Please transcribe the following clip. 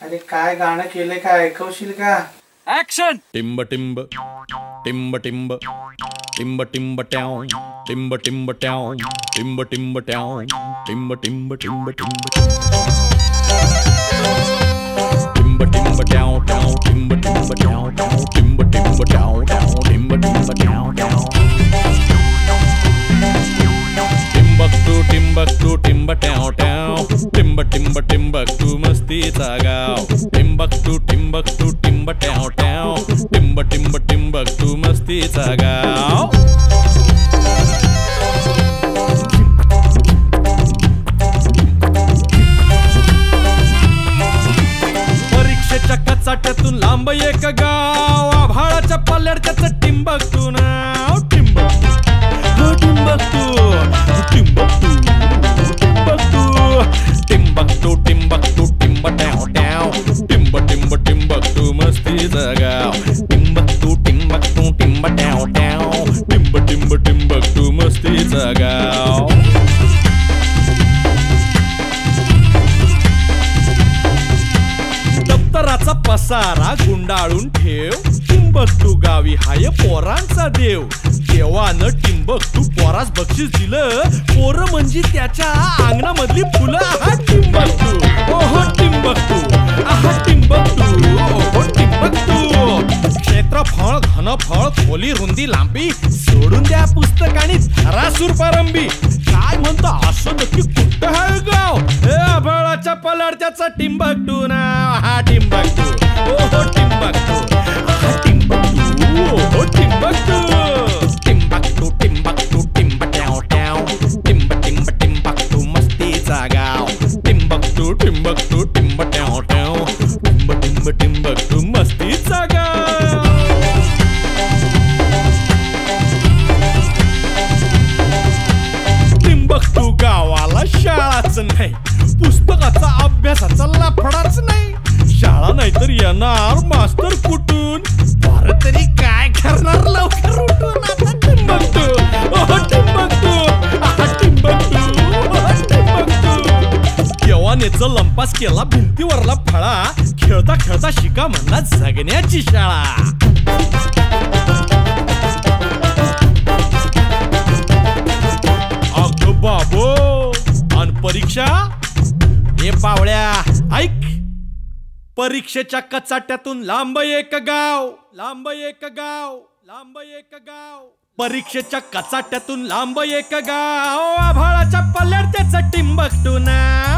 अरे काय गाणं केलंय काय ऐकवशील का? ऍक्शन. टिंब टिंब टिंब टिंब टिंब टिंब ट्याव टिंब टिंब ट्याव टिंब टिंब ट्याव टिंब टिंब टिंब टिंब टिंब टिंब ट्याव ट्याव टिंब टिंब ट्याव ट्याव टिंब टिंब ट्याव ट्याव टिंब टिंब ट्याव ट्याव टिंबकटू टिंबकटू टिंब ट्याव ट्याव टिंब टिंब टिंबकटू मस्तीचा गाव टिंबकटू टिंबकटू टिंब ट्याव ट्याव टिंब टिंब टिंबकटू मस्तीचा गाव. परीक्षेच्या कचाट्यातून लांब एक गाव आभाळाच्या पल्ल्याचं टिंबकटू नाव टिंबकटू टिंबकटू टिंबकटू टिंबकटू टिंबकटू टिंब ट्याव ट्याव टिंब टिंब टिंबकटू मस्तीचा गाव टिंबकटू टिंबकटू टिंब ट्याव ट्याव टिंब टिंब टिंबकटू मस्तीचा गाव. दप्तराचा पसारा गुंडाळून ठेव टिंबकटू गावी हाय पोरांचा देव देवानं टिंबकटू पोरास बक्षीस दिलं पोर म्हणजे त्याच्या अंगणामधली फुलं. आहा टिंबकटू ओहो टिंबकटू आहा टिंबकटू ओहो टिंबकटू क्षेत्रफळ घनफळ खोली रुंदी लांबी सोडून द्या पुस्तक आणि धरा सुरपारंबी काय म्हणतो असं नक्की कुठं आहे गाव हे आभाळाच्या पलाडत्याचा टिंबकटू नाव हा टिंबकटू ओहो टिंबकटू आहा टिंबकटू ओहो टिंबकटू टिंबकटू टिंबकटू टिंब ट्याव ट्याव टिंब टिंब टिंबकटू मस्तीचा गाव टिंबकटू टिंबकटू टिंब ट्याव ट्याव टिंब टिंब टिंबकटू मस्तीचा गाव. टिंबकटू गावाला शाळाच नाही पुस्तकाचा अभ्यासाचा लफडाच नाही शाळा नाही तर येणार मास्तर कुठून बरं तरी काय करणार लवकर उठून आता टिंबकटू ओहो टिंबकटू आहा टिंबकटू ओहो टिंबकटू यवानेचं लंपास केला भिंतीवरला फळा खेळता खेळता शिका म्हणला जगण्याची शाळा. अग बाबो अन परीक्षा हे पावळ्या ऐक परीक्षेच्या कचाट्यातून लांब एक गाव लांब एक गाव लांब एक गाव परीक्षेच्या कचाट्यातून लांब एक गाव आभाळाच्या पल्ल्यात त्याचं टिंबकटू नाव